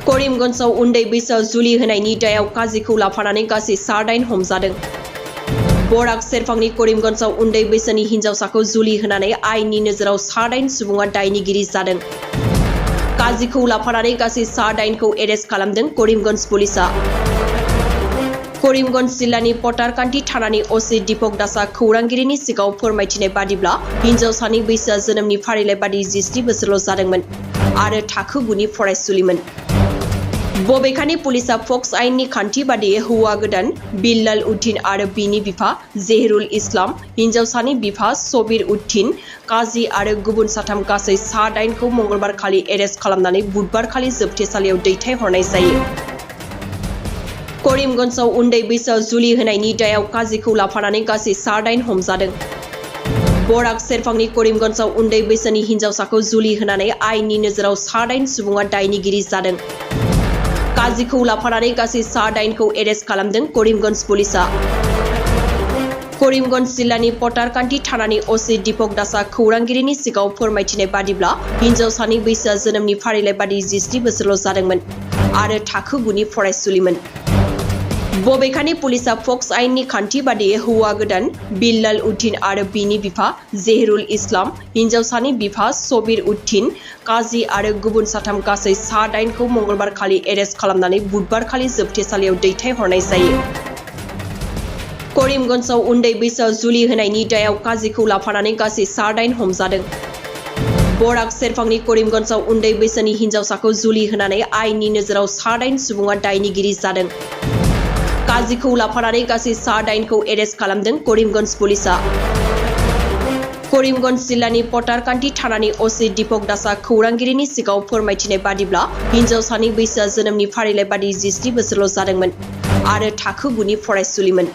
करिमगन्जआव उन्दै बैसोआव जुलि होनायनि दायाव काजिखौ लाफानानै गासै 9 हमजादों। बराक सेरफांनि करिमगन्जआव उन्दै बैसोनि हिन्जावसाखौ जुलि होनानै आयेननि नोजोराव 9 सुबुङा दायनिगिरि जादों। काजिखौ लाफानानै गासै 9 खौ एरेस्ट खालामदों करिमगन्ज पुलिसआ। करिमगन्ज जिल्लानि पटारकान्ति थानानि असि दीपक दासआ खौरांगिरिनि सिगाङाव फोरमायथिनाय बादिब्ला हिन्जावसानि बैसोआ जोनोमनि फारिलाइ बादि 17 बोसोरल' जादोंमोन आरो थाखो 9 नि फरायसुलिमोन। बबेखानि पुलिसआ फक्स आयेननि खान्थि बादियै हौवा गोदान बिल्लाल उद्दीन आरो बिनि बिफा जहिरुल इस्लाम, हिन्जावसानि बिफा सबिर उद्दीन, काजी आरो गुबुन 3 गासै 9 खौ मंगलबार खालि एरेस्ट खालामनानै बुधबार खालि जोबथेसालियाव दैथायहरनाय जायो। करिमगन्जआव उन्दै बैसोआव जुलि होनायनि दायाव काजिखौ लाफानानै गासै 9 हमजादों। बराक सेरफांनि करिमगन्जआव उन्दै बैसोनि हिन्जावसाखौ जुलि होनानै आयेननि नोजोराव 9 सुबुङा दायनिगिरि जादों। काजिखौ लाफानानै गासै 9 खौ एरेस्ट खालामदों करिमगन्ज पुलिसआ। करिमगन्ज जिल्लानि पटारकान्ति थानानि असि दीपक दासआ खौरांगिरिनि सिगाङाव फोरमायथिनाय बादिब्ला हिन्जावसानि बैसोआ जोनोमनि फारिलाइ बादि 17 बोसोरल' जादोंमोन आरो थाखो 9 नि फरायसुलिमोन। बबेखानि पुलिसआ फक्स आयेननि खान्थि बादियै हौवा गोदान बिल्लाल उद्दीन आरो बिनि बिफा जहिरुल इस्लाम, हिन्जावसानि बिफा सबिर उद्दीन, काजी आरो गुबुन 3 गासै 9 खौ मंगलबार खालि एरेस्ट खालामनानै बुधबार खालि जोबथेसालियाव दैथायहरनाय जायो। करिमगन्जआव उन्दै बैसोआव जुलि होनायनि दायाव काजिखौ लाफानानै गासै 9 हमजादों। बराक सेरफांनि करिमगन्जआव उन्दै बैसोनि हिन्जावसाखौ जुलि होनानै आयेननि नोजोराव 9 सुबुङा दायनिगिरि जादों। काजिखौ लाफानानै गासै 9 खौ एरेस्ट खालामदों करिमगन्ज पुलिसआ। करिमगन्ज जिल्लानि पटारकान्ति थानानि असि दीपक दासआ खौरांगिरिनि सिगाङाव फोरमायथिनाय बादिब्ला हिन्जावसानि बैसोआ जोनोमनि फारिलाइ बादि 17 बोसोरल' जादोंमोन आरो थाखो 9 नि फरायसुलिमोन।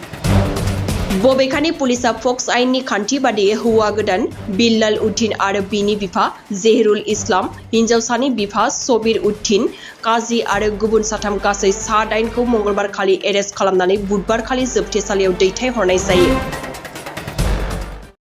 बबेखानि पुलिसआ फक्स आयेननि खान्थि बादियै हौवा गोदान बिल्लाल उद्दीन आरो बिनि बिफा जहिरुल इस्लाम, हिन्जावसानि बिफा सबिर उद्दीन, काजी आरो गुबुन 3 गासै 9 खौ मंगलबार खालि एरेस्ट खालामनानै बुधबार खालि जोबथेसालियाव दैथायहरनाय जायो।